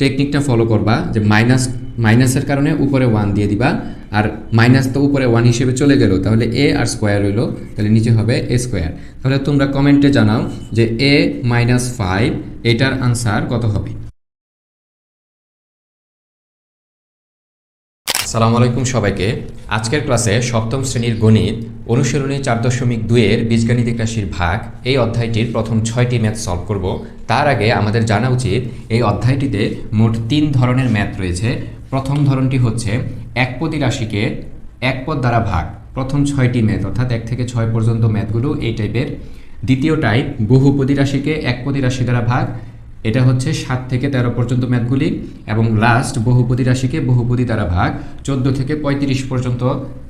টেকনিকটা ফলো করবা যে মাইনাসের কারণে উপরে 1 দিয়ে দিবা, আর মাইনাস তো উপরে 1 হিসেবে চলে গেল, তাহলে এ আর স্কোয়ার হইল, তাহলে নিচে হবে এ স্কোয়ার। তাহলে তোমরা কমেন্টে জানাও যে a - 5 এটার আনসার কত হবে। আসসালামু আলাইকুম সবাইকে। আজকের ক্লাসে সপ্তম শ্রেণীর গণিত অনুশীলনী 4.2 এর বীজগাণিতিক রাশির ভাগ এই অধ্যায়টির প্রথম 6টি ম্যাথ সলভ করব। তার আগে আমাদের জানা উচিত এই অধ্যায়টিতে মোট 3 ধরনের ম্যাথ রয়েছে। প্রথম ধরনটি হচ্ছে একপদী রাশিকে একপদ দ্বারা ভাগ। প্রথম 6টি ম্যাথ অর্থাৎ 1 থেকে 6 পর্যন্ত ম্যাথগুলো এই টাইপের। দ্বিতীয় টাইপ বহুপদী রাশিকে একপদী রাশি দ্বারা ভাগ, এটা হচ্ছে 7 থেকে 13 পর্যন্ত ম্যাথগুলি। এবং লাস্ট বহুপদী রাশিকে বহুপদী দ্বারা ভাগ, 14 থেকে 35 পর্যন্ত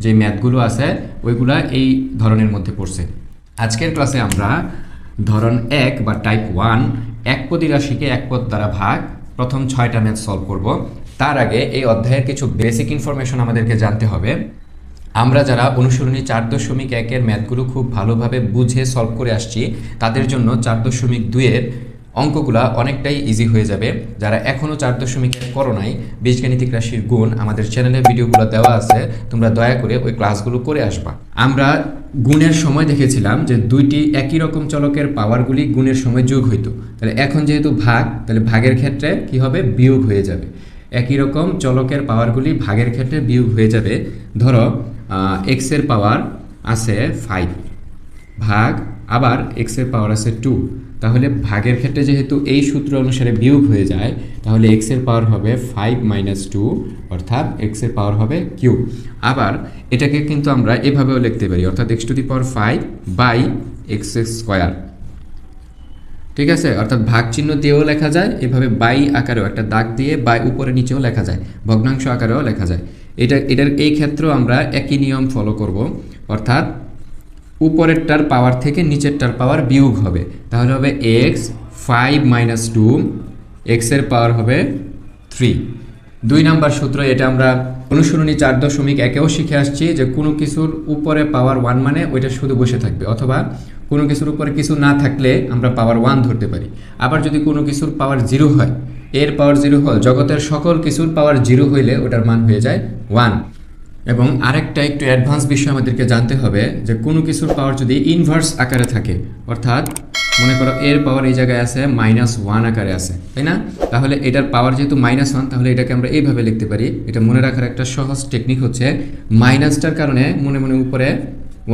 যে ম্যাথগুলো আছে ওইগুলা এই ধরনের মধ্যে পড়ছে। আজকের ক্লাসে আমরা ধরন 1 বা টাইপ 1 একপদী রাশিকে একপদ দ্বারা ভাগ প্রথম 6টা ম্যাথ সলভ করব। তার আগে এই অধ্যায়ের কিছু বেসিক ইনফরমেশন আমাদেরকে জানতে হবে। আমরা যারা অনুশীলনী 4.1 এর ম্যাথগুলো খুব ভালোভাবে বুঝে সলভ করে আসছি, তাদের জন্য 4.2 এর অঙ্কগুলা অনেকটাই ইজি হয়ে যাবে। যারা এখনও 4.1 করো নাই, বীজগাণিতিক রাশির গুণ আমাদের চ্যানেলে ভিডিওগুলো দেওয়া আছে, তোমরা দয়া করে ওই ক্লাসগুলো করে আসবা। আমরা গুণের সময় দেখেছিলাম যে দুইটি একই রকম চলকের পাওয়ারগুলি গুণের সময় যোগ হইতো। তাহলে এখন যেহেতু ভাগ, তাহলে ভাগের ক্ষেত্রে কি হবে? বিয়োগ হয়ে যাবে। একই রকম চলকের পাওয়ারগুলি ভাগের ক্ষেত্রে বিয়োগ হয়ে যাবে। ধরো এক্সের পাওয়ার আছে 5 ভাগ, আবার এক্সের পাওয়ার আছে 2, তাহলে ভাগের ক্ষেত্রে যেহেতু এই সূত্র অনুসারে বিয়োগ হয়ে যায়, তাহলে এক্সের পাওয়ার হবে 5 - 2, অর্থাৎ এক্সের পাওয়ার হবে কিউব। আবার এটাকে কিন্তু আমরা এভাবেও লিখতে পারি, অর্থাৎ x⁵ ঠিক আছে। অর্থাৎ ভাগ চিহ্ন দিয়েও লেখা যায়, এভাবে বাই আকারেও একটা দাগ দিয়ে বাই উপরে নিচেও লেখা যায়, ভগ্নাংশ আকারেও লেখা যায়। এটার এই ক্ষেত্রেও আমরা একই নিয়ম ফলো করব, অর্থাৎ উপরেরটার পাওয়ার থেকে নিচেরটার পাওয়ার বিয়োগ হবে। তাহলে হবে x 5 - 2, এক্সের পাওয়ার হবে 3। 2 নাম্বার সূত্র, এটা আমরা অনুশীলনী 4.1-এও শিখে আসছি যে কোনো কিছুর উপরে পাওয়ার 1 মানে ওইটা শুধু বসে থাকবে, অথবা কোনো কিছুর উপরে কিছু না থাকলে আমরা পাওয়ার 1 ধরতে পারি। আবার যদি কোনো কিছুর পাওয়ার 0 হয়, এর পাওয়ার 0 হয়, জগতের সকল কিছুর পাওয়ার 0 হইলে ওটার মান হয়ে যায় 1। এবং আরেকটা একটু অ্যাডভান্স বিষয় আমাদেরকে জানতে হবে যে কোনো কিছুর পাওয়ার যদি ইনভার্স আকারে থাকে, অর্থাৎ মনে করো এর পাওয়ার এই জায়গায় আছে -1 আকারে আছে, তাই না? তাহলে এটার পাওয়ার যেহেতু -1, তাহলে এটাকে আমরা এইভাবে লিখতে পারি। এটা মনে রাখার একটা সহজ টেকনিক হচ্ছে মাইনাসটার কারণে মনে মনে উপরে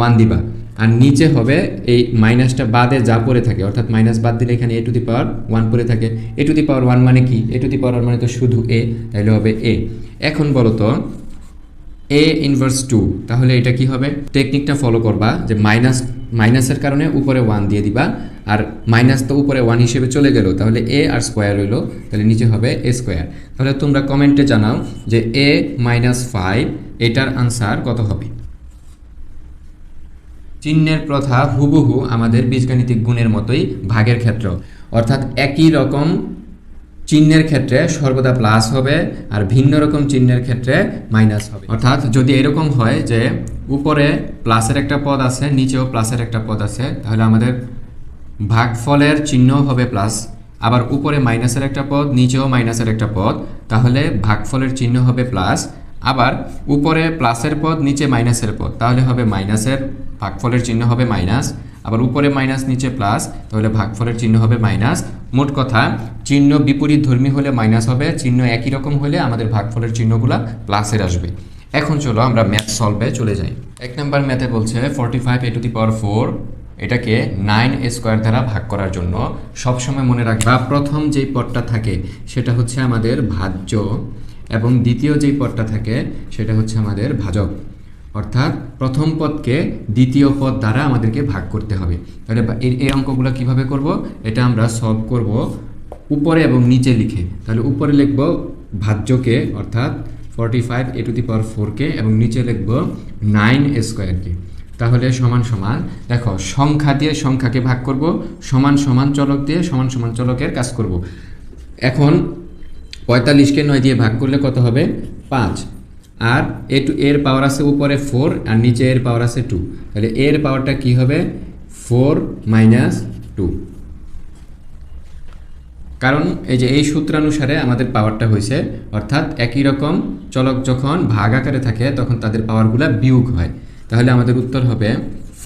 1 দিবা, আর নিচে হবে এই মাইনাসটা বাদে যা পড়ে থাকে, অর্থাৎ মাইনাস বাদ দিলে এখানে a⁴ পড়ে থাকে। a⁴ মানে কি? a⁴ মানে তো শুধু a, তাহলে হবে a। এখন বলো তো a⁻², তাহলে এটা কি হবে? টেকনিকটা ফলো করবা যে মাইনাসের কারণে উপরে 1 দিয়ে দিবা, আর মাইনাস তো উপরে 1 হিসেবে চলে গেল, তাহলে a আর স্কোয়ার হইল, তাহলে নিচে হবে a স্কোয়ার। তাহলে তোমরা কমেন্টে জানাও যে a - 5 এটার আনসার কত হবে। চিহ্নের প্রথা হুবহু আমাদের বীজগাণিতিক গুণের মতোই ভাগের ক্ষেত্র, অর্থাৎ একই রকম চিহ্নের ক্ষেত্রে সর্বদা প্লাস হবে, আর ভিন্ন রকম চিহ্নের ক্ষেত্রে মাইনাস হবে। অর্থাৎ যদি এরকম হয় যে উপরে প্লাসের একটা পদ আছে, নিচেও প্লাসের একটা পদ আছে, তাহলে আমাদের ভাগফলের চিহ্ন হবে প্লাস। আবার উপরে মাইনাসের একটা পদ, নিচেও মাইনাসের একটা পদ, তাহলে ভাগফলের চিহ্ন হবে প্লাস। আবার উপরে প্লাসের পদ, নিচে মাইনাসের পদ, তাহলে হবে মাইনাসের ভাগফলের চিহ্ন হবে মাইনাস। আবার উপরে মাইনাস, নিচে প্লাস, তাহলে ভাগফলের চিহ্ন হবে মাইনাস। মোট কথা, চিহ্ন বিপরীত ধর্মী হলে মাইনাস হবে, চিহ্ন একই রকম হলে আমাদের ভাগফলের চিহ্নগুলো প্লাসের আসবে। এখন চলো আমরা ম্যাথ সলভে চলে যাই। 1 নাম্বার ম্যাথে বলছে 45a⁴ এটাকে 9a² দ্বারা ভাগ করার জন্য সবসময় মনে রাখবা প্রথম যেই পদটা থাকে সেটা হচ্ছে আমাদের ভাজ্য, এবং দ্বিতীয় যেই পদটা থাকে সেটা হচ্ছে আমাদের ভাজক। অর্থাৎ প্রথম পদকে দ্বিতীয় পদ দ্বারা আমাদেরকে ভাগ করতে হবে। তাহলে এই অঙ্কগুলো কিভাবে করব? এটা আমরা সলভ করব উপরে এবং নিচে লিখে। তাহলে উপরে লিখব ভাজ্যকে, অর্থাৎ 45a⁴ এবং নিচে লিখব 9a²। তাহলে সমান সমান, দেখো সংখ্যা দিয়ে সংখ্যাকে ভাগ করব, সমান সমান চলক দিয়ে সমান সমান চলকের কাজ করব। এখন 45কে 9 দিয়ে ভাগ করলে কত হবে? 5। আর এর পাওয়ার আছে উপরে 4 আর নিচে এর পাওয়ার আছে 2, তাহলে এর পাওয়ারটা কি হবে? 4 - 2। কারণ এই যে এই সূত্রানুসারে আমাদের পাওয়ারটা হয়েছে, অর্থাৎ একই রকম চলক যখন ভাগ আকারে থাকে তখন তাদের পাওয়ারগুলো বিয়োগ হয়। তাহলে আমাদের উত্তর হবে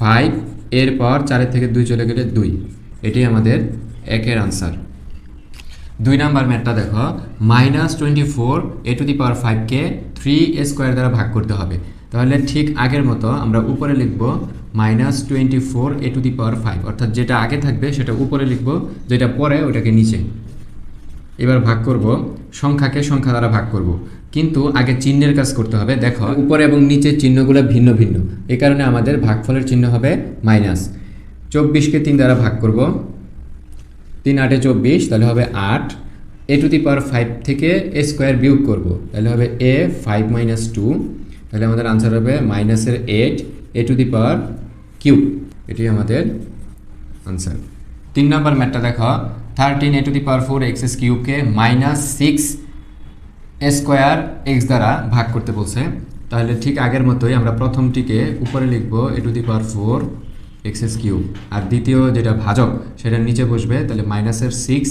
5 এর পাওয়ার 4 থেকে 2 চলে গেলে 2। এটাই আমাদের একের আনসার। 2 নাম্বার ম্যাথটা দেখো, -24 a to the power 5কে 3a² দ্বারা ভাগ করতে হবে। তাহলে ঠিক আগের মতো আমরা উপরে লিখব -24 a টু দি পাওয়ার 5, অর্থাৎ যেটা আগে থাকবে সেটা উপরে লিখব, যেটা পরে ওটাকে নিচে। এবার ভাগ করব, সংখ্যাকে সংখ্যা দ্বারা ভাগ করব, কিন্তু আগে চিহ্নের কাজ করতে হবে। দেখো উপরে এবং নিচের চিহ্নগুলো ভিন্ন ভিন্ন, এই কারণে আমাদের ভাগফলের চিহ্ন হবে মাইনাস। 24কে 3 দ্বারা ভাগ করব, 3 8 24, তাহলে হবে 8। a টু দি পাওয়ার 5 থেকে a² বিয়োগ করব, তাহলে হবে a 5 - 2, তাহলে আমাদের আনসার হবে -8 a to the power cube. এটি আমাদের আনসার। 3 নম্বর ম্যাথটা দেখো, 13 a to the power 4 x³ -6 a² x দ্বারা ভাগ করতে বলছে। তাহলে ঠিক আগের মতোই আমরা প্রথমটিকে উপরে লিখব a to the power 4 x³ আর দ্বিতীয় যেটা ভাজক সেটা নিচে বসবে, তাহলে -6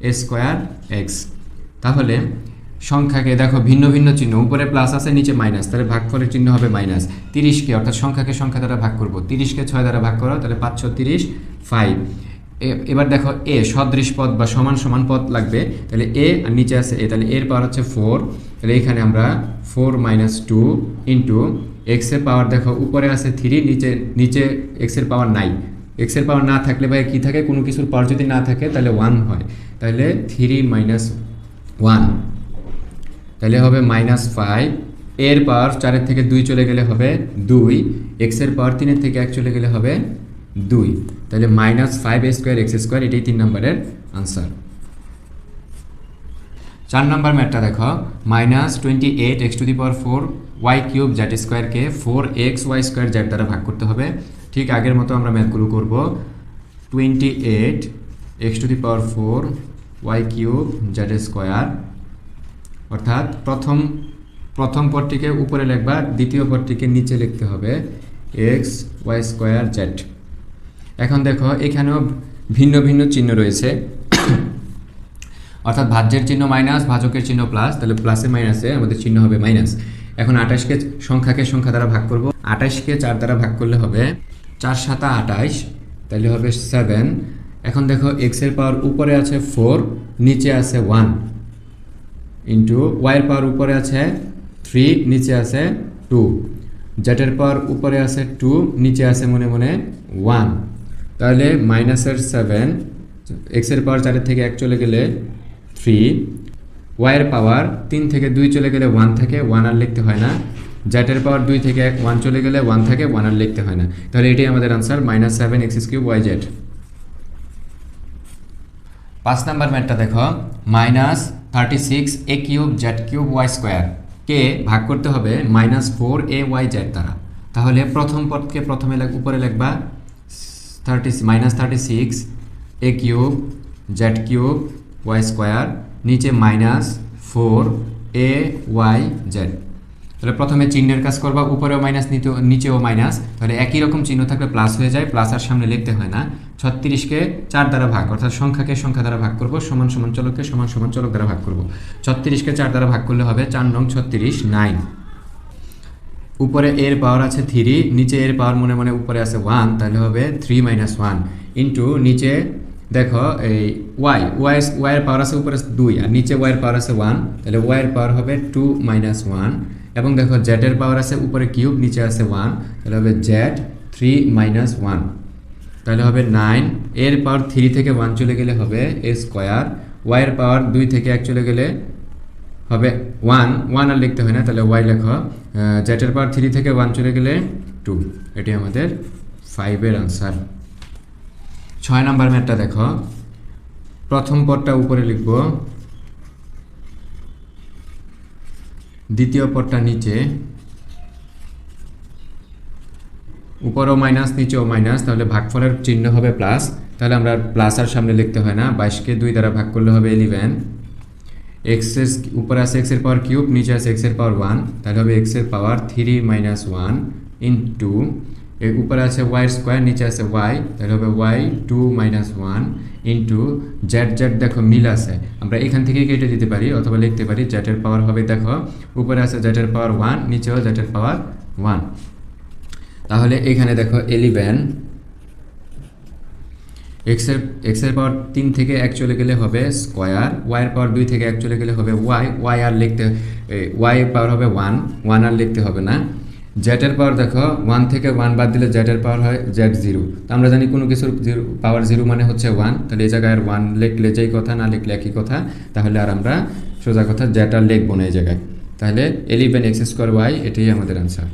a² x। তাহলে সংখ্যাকে দেখো ভিন্ন ভিন্ন চিহ্ন, উপরে প্লাস আছে নিচে মাইনাস, তাহলে ভাগফলের চিহ্ন হবে মাইনাস। 30কে অর্থাৎ সংখ্যাকে সংখ্যা দ্বারা ভাগ করব, 30কে 6 দ্বারা ভাগ করো, তাহলে 5 × 30 5। এবার দেখো এ সদৃশ পদ বা সমান সমান পদ লাগবে, তাহলে এ আর নিচে আছে এ, তাহলে এর পাওয়ার হচ্ছে 4, তাহলে এখানে আমরা 4 - 2 ইন্টু এক্সের পাওয়ার দেখো উপরে আছে 3, নিচে এক্সের পাওয়ার নাই। এক্সের পাওয়ার না থাকলে ভাই কী থাকে, কোনো কিছুর পাওয়ার যদি না থাকে তাহলে 1 হয়, তাহলে 3 - 1, তাহলে হবে -5। এর পাওয়ার 4 থেকে 2 চলে গেলে হবে 2, এক্সের পাওয়ার 3 থেকে 1 চলে গেলে হবে 2, তাহলে -5 a² x², এটাই 3 নম্বরের আনসার। 4 নম্বর ম্যাথটা দেখো, -28 x to the power 4 y³ z² K 4x y² z দ্বারা ভাগ করতে হবে। ঠিক আগের মতো আমরা ম্যাথগুলো করব। 28 x to the power 4 y³ z², অর্থাৎ প্রথম পদটিকে উপরে লিখবা, দ্বিতীয় পদটিকে নিচে লিখতে হবে x y² z। এখন দেখো এখানেও ভিন্ন ভিন্ন চিহ্ন রয়েছে, অর্থাৎ ভাজ্যের চিহ্ন মাইনাস, ভাজকের চিহ্ন প্লাস, তাহলে প্লাসে মাইনাসে আমাদের চিহ্ন হবে মাইনাস। এখন 28কে সংখ্যাকে সংখ্যা দ্বারা ভাগ করব, 28কে 4 দ্বারা ভাগ করলে হবে 4 × 7 = 28, তাহলে হবে 7। এখন দেখো এক্সের পাওয়ার উপরে আছে 4, নিচে আছে 1, ইন্টু ওয়াইয়ের পাওয়ার উপরে আছে 3, নিচে আছে 2, জেটের পাওয়ার উপরে আছে 2, নিচে আছে মনে মনে 1, তাহলে -7, এক্সের পাওয়ার 4 থেকে 1 চলে গেলে 3, ওয়াইয়ের পাওয়ার 3 থেকে 2 চলে গেলে 1 থাকে, 1 আর লিখতে হয় না। জেটের পাওয়ার 2 থেকে 1 চলে গেলে 1 থাকে, 1 আর লিখতে হয় না। তাহলে এটাই আমাদের আনসার, -7 x³ yz। 5 নম্বর ম্যাথটা দেখো, -36 a³ z³ y² কে ভাগ করতে হবে -4 a y z দ্বারা। তাহলে প্রথম পদকে প্রথমে উপরে লিখবা -36 a³ z³ y², নিচে -4 a y z। তাহলে প্রথমে চিহ্নের কাজ করবা, উপরেও মাইনাস নিচেও মাইনাস, তাহলে একই রকম চিহ্ন থাকলে প্লাস হয়ে যায়, প্লাস আর সামনে লিখতে হয় না। 36কে 4 দ্বারা ভাগ, অর্থাৎ সংখ্যাকে সংখ্যা দ্বারা ভাগ করব, সমান সমান চলককে সমান সমান চলক দ্বারা ভাগ করব। 36কে 4 দ্বারা ভাগ করলে হবে 4 নং 36 9। উপরে এর পাওয়ার আছে 3, নিচে এর পাওয়ার মনে মনে উপরে আছে 1, তাহলে হবে 3 - 1 ইন্টু নিচে দেখো এই ওয়াইয়ের পাওয়ার আছে উপরে 2 আর নিচে ওয়াইয়ের পাওয়ার আছে 1, তাহলে ওয়াইয়ের পাওয়ার হবে 2 - 1। এবং দেখো জেডের পাওয়ার আছে উপরে কিউব, নিচে আছে 1, তাহলে হবে জেড 3 - 1, তাহলে হবে 9। এর পাওয়ার 3 থেকে 1 চলে গেলে হবে a², ওয়াইয়ের পাওয়ার 2 থেকে 1 চলে গেলে হবে 1 আর লিখতে হয় না, তাহলে ওয়াই লেখো। জেডের পাওয়ার 3 থেকে 1 চলে গেলে 2, এটি আমাদের 5 এর আনসার। 6 নম্বর ম্যাথটা দেখো, প্রথম পদটা উপরে লিখব, দ্বিতীয় পদটা নিচে, উপরেও মাইনাস নিচেও মাইনাস, তাহলে ভাগফলের চিহ্ন হবে প্লাস, তাহলে আমরা প্লাস আর সামনে লিখতে হয় না। 22কে 2 দ্বারা ভাগ করলে হবে 11, এক্সের উপরে আছে এক্সের পাওয়ার কিউব, নিচে আছে এক্সের পাওয়ার 1, তাহলে হবে এক্সের পাওয়ার 3 - 1 ইন্টু এর উপরে আছে ওয়াই স্কোয়ার, নিচে আছে ওয়াই, তাহলে হবে y 2 minus 1 into z. Z দেখো মিল আছে, আমরা এখান থেকেই কেটে দিতে পারি অথবা লিখতে পারি জেডের পাওয়ার হবে, দেখো উপরে আছে জেডের পাওয়ার 1, নিচেও জেডের পাওয়ার 1। তাহলে এখানে দেখো 11 এক্সের পাওয়ার 3 থেকে 1 চলে গেলে হবে স্কোয়ার, ওয়াইয়ের পাওয়ার 2 থেকে 1 চলে গেলে হবে ওয়াই আর লিখতে, ওয়াই পাওয়ার হবে 1 আর লিখতে হবে না। জেডের পাওয়ার দেখো 1 থেকে 1 বাদ দিলে জেডের পাওয়ার হয় জেড 0, তো আমরা জানি কোনো কিছুর পাওয়ার 0 মানে হচ্ছে 1, তাহলে এই জায়গায় আর 1 লিখলে যেই কথা, না লিখলে একই কথা, তাহলে আর আমরা সোজা কথা জেড আর লিখবো না এই জায়গায়। তাহলে 11 এক্স স্কোয়ার ওয়াই, এটাই আমাদের আনসার।